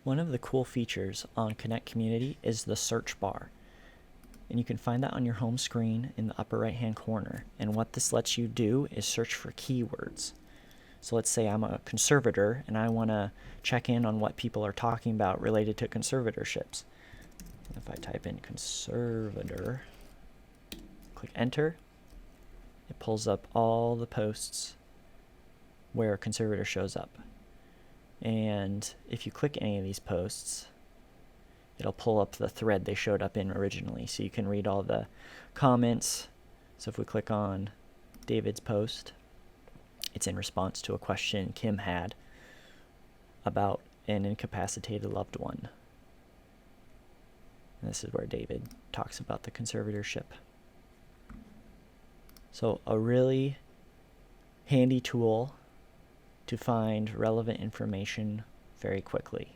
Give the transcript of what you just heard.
One of the cool features on Connect Community is the search bar. And you can find that on your home screen in the upper right hand corner. And what this lets you do is search for keywords. So let's say I'm a conservator and I want to check in on what people are talking about related to conservatorships. If I type in conservator, click enter, it pulls up all the posts where conservator shows up. And if you click any of these posts, it'll pull up the thread they showed up in originally. So you can read all the comments. So if we click on David's post, it's in response to a question Kim had about an incapacitated loved one. And this is where David talks about the conservatorship. So a really handy tool to find relevant information very quickly.